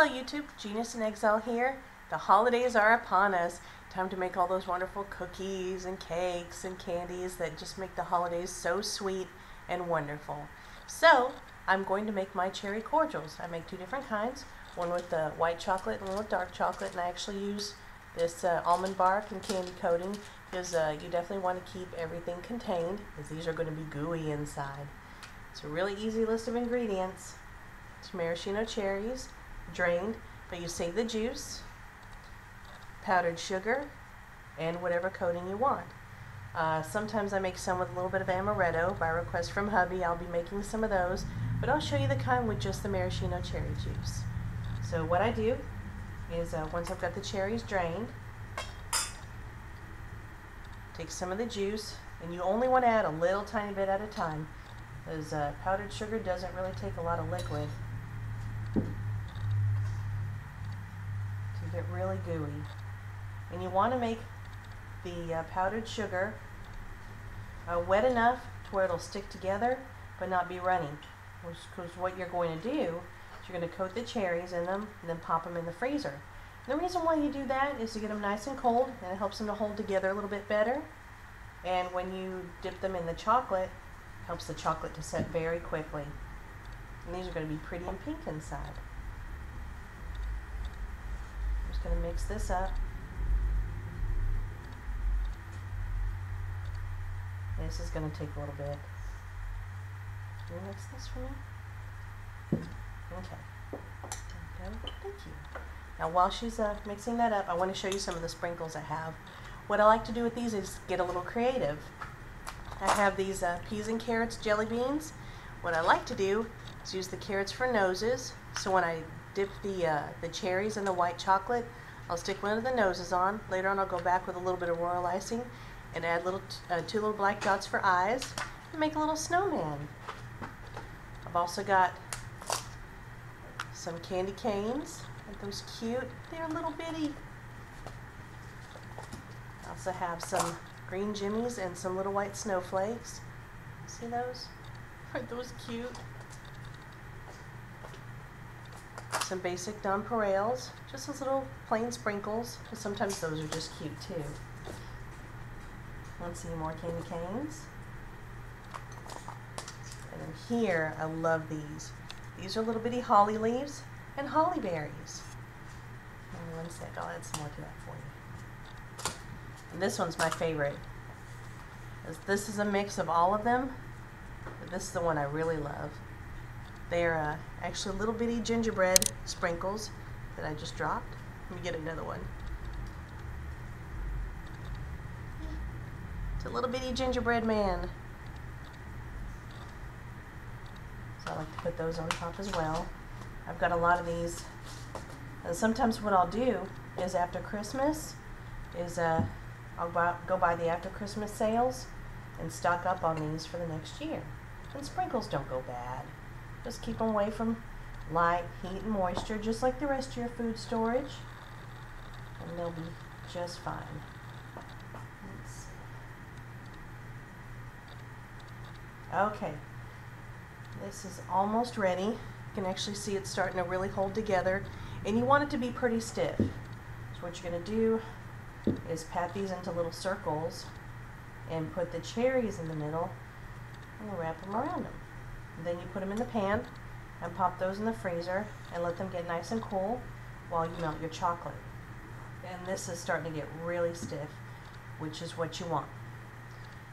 Hello YouTube, Genius in Exile here. The holidays are upon us. Time to make all those wonderful cookies and cakes and candies that just make the holidays so sweet and wonderful. So I'm going to make my cherry cordials. I make two different kinds, one with white chocolate and one with dark chocolate, and I actually use this almond bark and candy coating because you definitely want to keep everything contained, because these are going to be gooey inside. It's a really easy list of ingredients. It's maraschino cherries, drained, but you save the juice, powdered sugar, and whatever coating you want. Sometimes I make some with a little bit of amaretto by request from hubby. I'll be making some of those, but I'll show you the kind with just the maraschino cherry juice. So what I do is once I've got the cherries drained, take some of the juice, and you only want to add a little tiny bit at a time, because powdered sugar doesn't really take a lot of liquid to get really gooey. And you want to make the powdered sugar wet enough to where it'll stick together but not be runny. Because what you're going to do is you're going to coat the cherries in them and then pop them in the freezer. And the reason why you do that is to get them nice and cold, and it helps them to hold together a little bit better. And when you dip them in the chocolate, it helps the chocolate to set very quickly. And these are going to be pretty and pink inside. I'm just going to mix this up. This is going to take a little bit. Can you mix this for me? Okay. There we go. Thank you. Now while she's mixing that up, I want to show you some of the sprinkles I have. What I like to do with these is get a little creative. I have these peas and carrots jelly beans. What I like to do is use the carrots for noses. So when I dip the cherries in the white chocolate, I'll stick one of the noses on. Later on I'll go back with a little bit of royal icing and add two little black dots for eyes and make a little snowman. I've also got some candy canes. Aren't those cute? They're little bitty. I also have some green jimmies and some little white snowflakes. See those? Aren't those cute? Some basic nonpareils, just those little plain sprinkles, but sometimes those are just cute too. Want some more candy canes? And then here, I love these. These are little bitty holly leaves and holly berries. And one sec, I'll add some more to that for you. And this one's my favorite. This is a mix of all of them, but this is the one I really love. They're actually little bitty gingerbread sprinkles that I just dropped. Let me get another one. It's a little bitty gingerbread man. So I like to put those on top as well. I've got a lot of these. And sometimes what I'll do is after Christmas is I'll go buy the after Christmas sales and stock up on these for the next year. And sprinkles don't go bad. Just keep them away from light, heat, and moisture, just like the rest of your food storage. And they'll be just fine. Let's see. Okay. This is almost ready. You can actually see it's starting to really hold together. And you want it to be pretty stiff. So what you're going to do is pat these into little circles and put the cherries in the middle and wrap them around them. And then you put them in the pan and pop those in the freezer and let them get nice and cool while you melt your chocolate. And this is starting to get really stiff, which is what you want.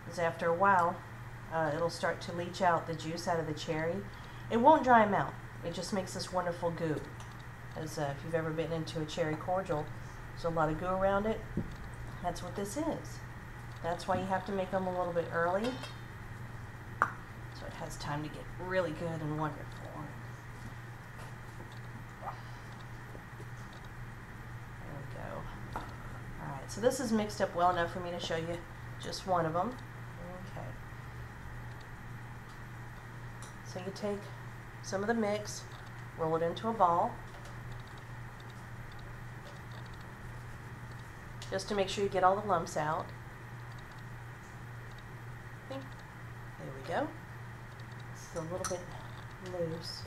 Because after a while, it'll start to leach out the juice out of the cherry. It won't dry them out. It just makes this wonderful goo. As if you've ever been into a cherry cordial, there's a lot of goo around it. That's what this is. That's why you have to make them a little bit early, so it has time to get really good and wonderful. There we go. Alright, so this is mixed up well enough for me to show you just one of them. Okay. So you take some of the mix, roll it into a ball, just to make sure you get all the lumps out. Okay. There we go. It's a little bit loose.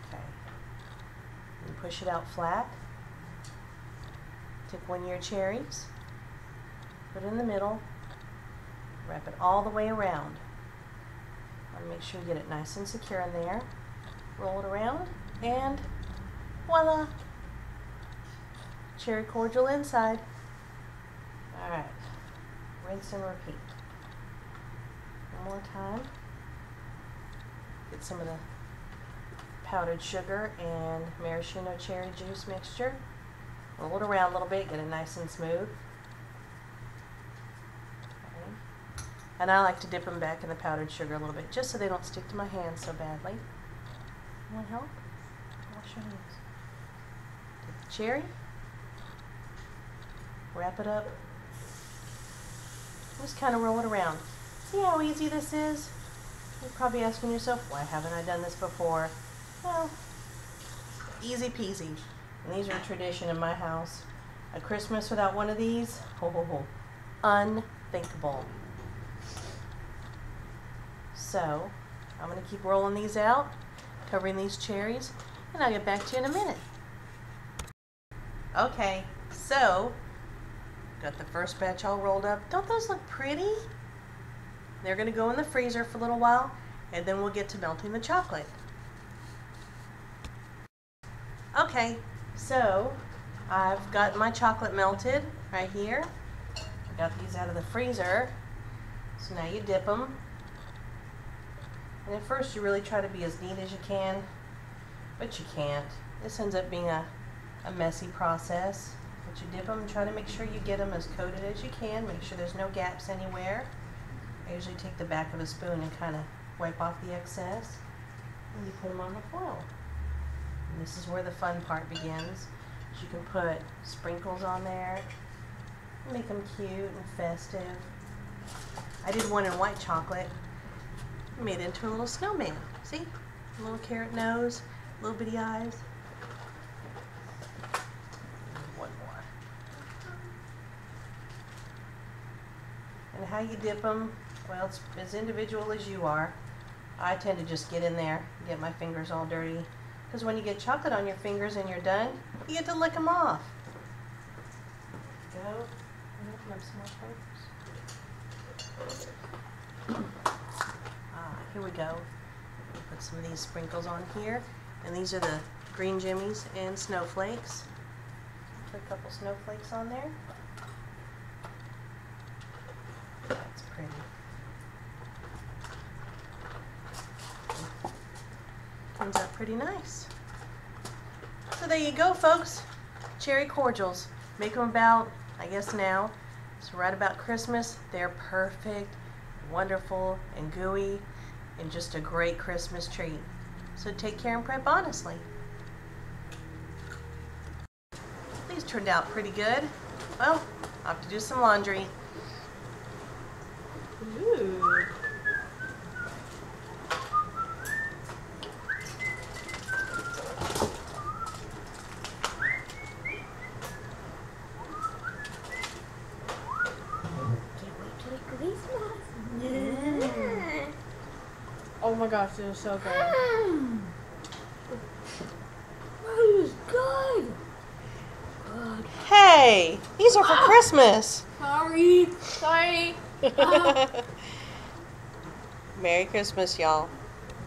Okay. push it out flat. Take one of your cherries, put it in the middle, wrap it all the way around. Make sure you get it nice and secure in there. Roll it around, and voila! Cherry cordial inside. Alright, rinse and repeat. One more time. Get some of the powdered sugar and maraschino cherry juice mixture. Roll it around a little bit, get it nice and smooth. And I like to dip them back in the powdered sugar a little bit, just so they don't stick to my hands so badly. You want help? Wash your hands. Take the cherry, wrap it up, just kind of roll it around. See how easy this is? You're probably asking yourself, why haven't I done this before? Well, easy peasy. And these are a tradition in my house. A Christmas without one of these, ho ho ho, unthinkable. So, I'm going to keep rolling these out, covering these cherries, and I'll get back to you in a minute. Okay, so, got the first batch all rolled up. Don't those look pretty? They're going to go in the freezer for a little while, and then we'll get to melting the chocolate. Okay, so, I've got my chocolate melted right here. I got these out of the freezer, so now you dip them. And at first you really try to be as neat as you can, but you can't. This ends up being a messy process. But you dip them and try to make sure you get them as coated as you can. Make sure there's no gaps anywhere. I usually take the back of a spoon and kind of wipe off the excess. And you put them on the foil. And this is where the fun part begins. You can put sprinkles on there, make them cute and festive. I did one in white chocolate. Made it into a little snowman. See? A little carrot nose, little bitty eyes. One more. And how you dip them, well, it's as individual as you are. I tend to just get in there, get my fingers all dirty. Because when you get chocolate on your fingers and you're done, you get to lick them off. Go. Open up some more papers. Here we go. Put some of these sprinkles on here. And these are the green jimmies and snowflakes. Put a couple snowflakes on there. That's pretty. Comes out pretty nice. So there you go, folks. Cherry cordials. Make them about, I guess now, it's right about Christmas. They're perfect, wonderful, and gooey. And just a great Christmas treat. So take care and prep honestly. These turned out pretty good. Well, I'll have to do some laundry. Ooh. Oh my gosh, it was so good. It was good. Good. Hey, these are for Christmas. Sorry. Sorry. Merry Christmas, y'all.